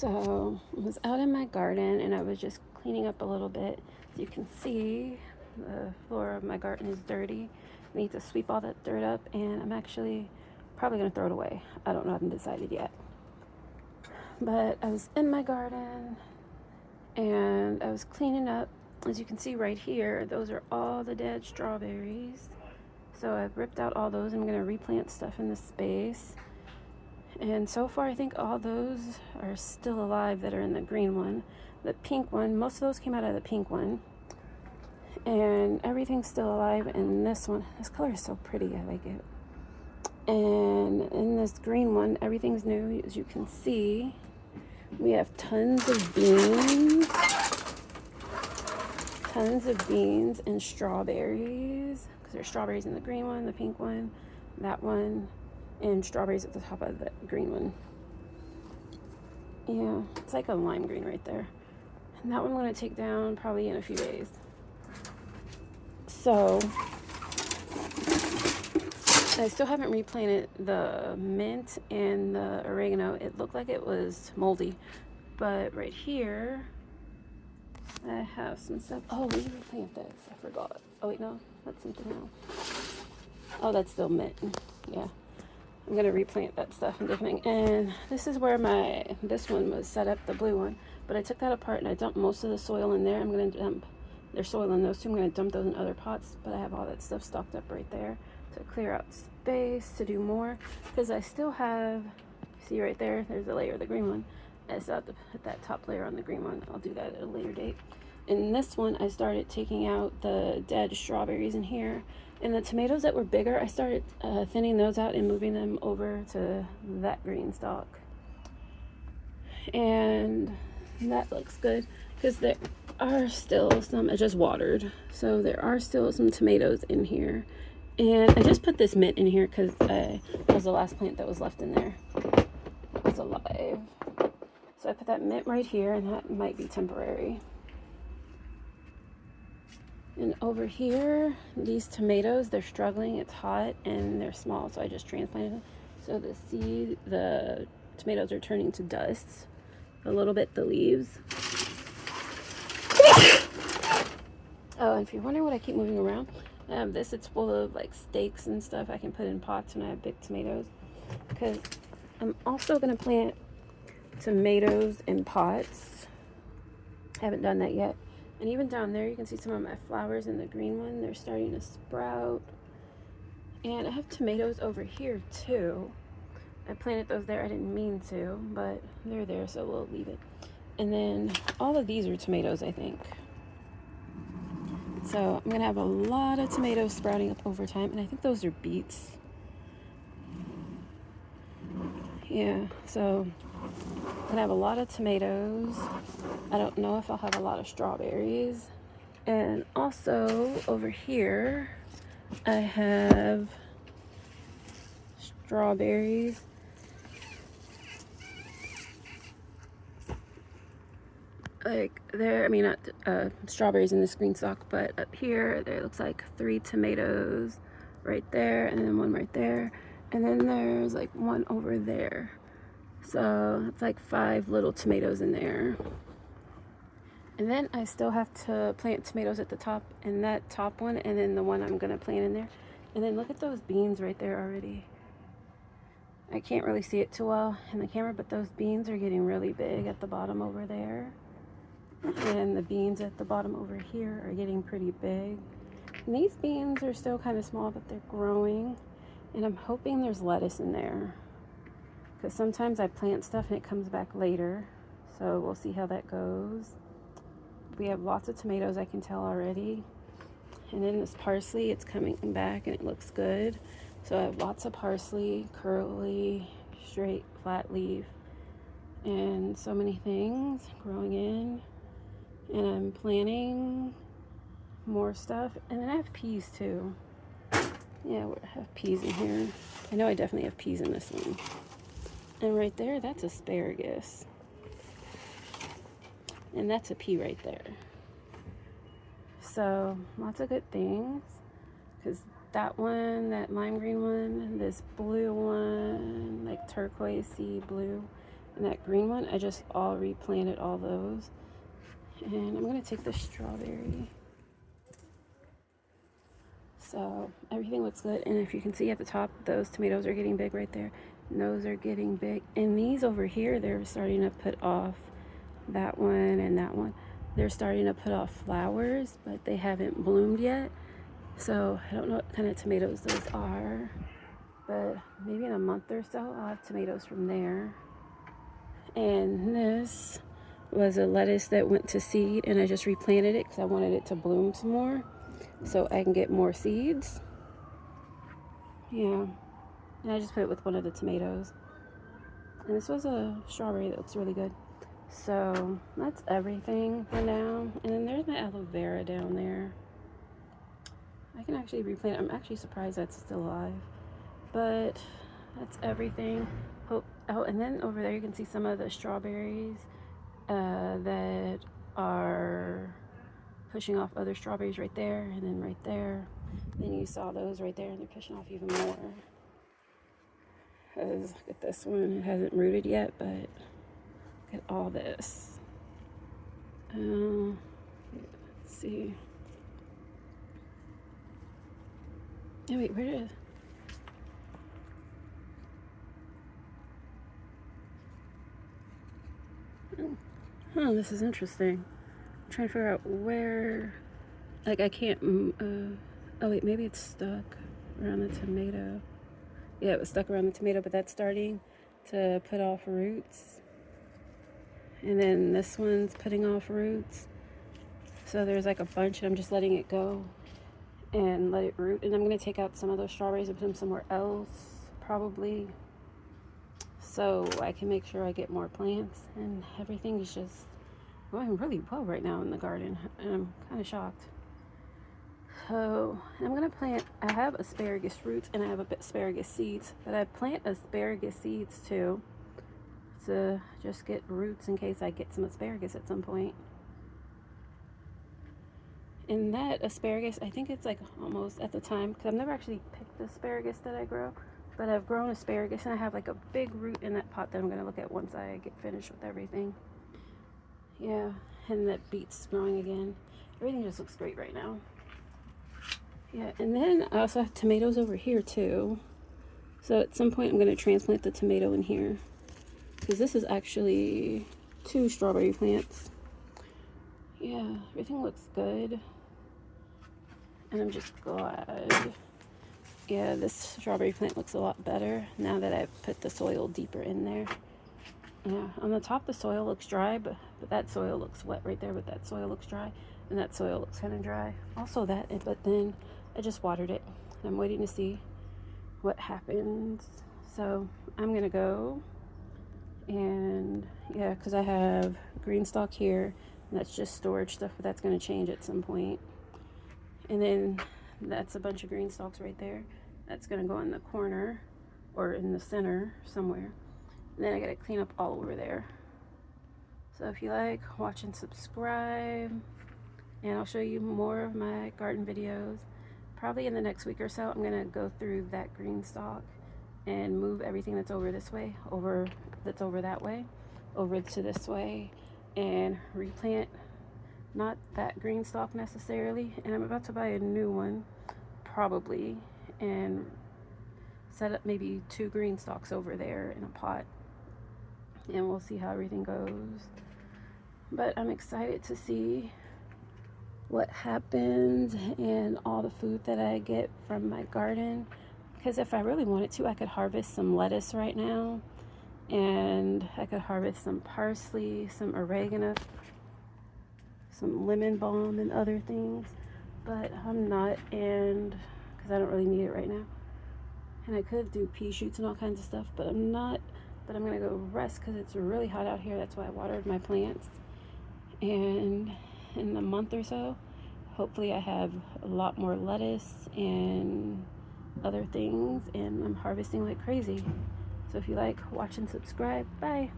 So I was out in my garden and I was just cleaning up a little bit. As you can see, the floor of my garden is dirty. I need to sweep all that dirt up, and I'm actually probably going to throw it away. I don't know, I haven't decided yet. But I was in my garden and I was cleaning up. As you can see right here, those are all the dead strawberries. So I've ripped out all those. I'm going to replant stuff in this space. And so far, I think all those are still alive that are in the green one. The pink one, most of those came out of the pink one. And everything's still alive in this one. This color is so pretty, I like it. And in this green one, everything's new. As you can see, we have tons of beans and strawberries. Because there's strawberries in the green one, the pink one, that one, and strawberries at the top of the green one. Yeah, it's like a lime green right there. And that one I'm going to take down probably in a few days. So I still haven't replanted the mint and the oregano. It looked like it was moldy. But right here, I have some stuff. Oh, we need to replant this. I forgot. Oh, wait, no. That's something else. Oh, that's still mint. Yeah. I'm going to replant that stuff and different. And this is where this one was set up, the blue one. But I took that apart and I dumped most of the soil in there. I'm going to dump their soil in those two. I'm going to dump those in other pots. But I have all that stuff stocked up right there to clear out space to do more. Because I still have, see right there, there's a layer of the green one. I still have to put that top layer on the green one. I'll do that at a later date. In this one, I started taking out the dead strawberries in here. And the tomatoes that were bigger, I started thinning those out and moving them over to that green stalk. And that looks good because there are still some, I just watered. So there are still some tomatoes in here. And I just put this mint in here because that was the last plant that was left in there. It was alive. So I put that mint right here, and that might be temporary. And over here, these tomatoes, they're struggling. It's hot and they're small, so I just transplanted them. So the tomatoes are turning to dust. A little bit, the leaves. Oh, and if you're wondering what I keep moving around, I have this. It's full of like steaks and stuff I can put in pots when I have big tomatoes. Because I'm also going to plant tomatoes in pots. I haven't done that yet. And even down there, you can see some of my flowers in the green one. They're starting to sprout. And I have tomatoes over here too. I planted those there. I didn't mean to, but they're there, so we'll leave it. And then all of these are tomatoes, I think. So I'm going to have a lot of tomatoes sprouting up over time. And I think those are beets. Yeah, so I'm going to have a lot of tomatoes. I don't know if I'll have a lot of strawberries. And also over here, I have strawberries. Like there, I mean, not strawberries in this green stalk, but up here, there looks like 3 tomatoes right there, and then 1 right there. And then there's like 1 over there. So it's like 5 little tomatoes in there. And then I still have to plant tomatoes at the top, and that top one, and then the one I'm gonna plant in there. And then look at those beans right there already. I can't really see it too well in the camera, but those beans are getting really big at the bottom over there. And the beans at the bottom over here are getting pretty big. And these beans are still kind of small, but they're growing. And I'm hoping there's lettuce in there, because sometimes I plant stuff and it comes back later. So we'll see how that goes. We have lots of tomatoes, I can tell already. And then this parsley, it's coming back and it looks good. So I have lots of parsley, curly, straight, flat leaf, and so many things growing in. And I'm planting more stuff. And then I have peas too. Yeah, I have peas in here. I know I definitely have peas in this one. And right there, that's asparagus. And that's a pea right there. So lots of good things. Because that one, that lime green one, this blue one, like turquoisey blue, And that green one, I just all replanted all those. And I'm gonna take the strawberry. So everything looks good. And if you can see at the top, those tomatoes are getting big right there. And those are getting big. And these over here, they're starting to put off, that one and that one. They're starting to put off flowers, but they haven't bloomed yet. So I don't know what kind of tomatoes those are, but maybe in a month or so, I'll have tomatoes from there. And this was a lettuce that went to seed, and I just replanted it because I wanted it to bloom some more so I can get more seeds. Yeah, and I just put it with one of the tomatoes. And this was a strawberry that looks really good. So that's everything for now. And then there's my aloe vera down there. I can actually replant it. I'm actually surprised that's still alive. But that's everything. Oh, and then over there you can see some of the strawberries that are pushing off other strawberries right there, and then right there. Then you saw those right there, and they're pushing off even more. Because look at this one, it hasn't rooted yet, but look at all this. Let's see. Oh wait, where is it? Oh, this is interesting. I'm trying to figure out where, like I can't, oh wait, maybe it's stuck around the tomato. Yeah, it was stuck around the tomato, but that's starting to put off roots. And then this one's putting off roots. So there's like a bunch, and I'm just letting it go and let it root. And I'm going to take out some of those strawberries and put them somewhere else, probably, so I can make sure I get more plants. And everything is just going really well right now in the garden, and I'm kind of shocked. So I'm going to plant, I have asparagus roots and I have asparagus seeds, but I plant asparagus seeds too to just get roots in case I get some asparagus at some point. And that asparagus, I think it's like almost at the time, because I've never actually picked the asparagus that I grow, but I've grown asparagus and I have like a big root in that pot that I'm going to look at once I get finished with everything. Yeah, and that beet's growing again. Everything just looks great right now. Yeah, and then I also have tomatoes over here too. So at some point I'm going to transplant the tomato in here, because this is actually 2 strawberry plants. Yeah, everything looks good. And I'm just glad. Yeah, this strawberry plant looks a lot better now that I've put the soil deeper in there. Yeah, on the top the soil looks dry, but that soil looks wet right there, but that soil looks dry, and that soil looks kind of dry. Also that, but then I just watered it. I'm waiting to see what happens. So I'm gonna go, and yeah, because I have greenstalk here, and that's just storage stuff, but that's gonna change at some point. And then that's a bunch of green stalks right there. That's gonna go in the corner or in the center somewhere. And then I gotta clean up all over there. So if you like, watch and subscribe, and I'll show you more of my garden videos. Probably in the next week or so, I'm gonna go through that green stalk and move everything that's over this way, that's over that way, over to this way, and replant not that green stalk necessarily. And I'm about to buy a new one, probably, and set up maybe 2 green stalks over there in a pot, and we'll see how everything goes. But I'm excited to see what happens and all the food that I get from my garden, because if I really wanted to, I could harvest some lettuce right now, and I could harvest some parsley, some oregano, some lemon balm, and other things, but I'm not, and because I don't really need it right now. And I could do pea shoots and all kinds of stuff, but I'm not. But I'm gonna go rest because it's really hot out here. That's why I watered my plants. And in a month or so, hopefully I have a lot more lettuce and other things, and I'm harvesting like crazy. So if you like, watch and subscribe. Bye.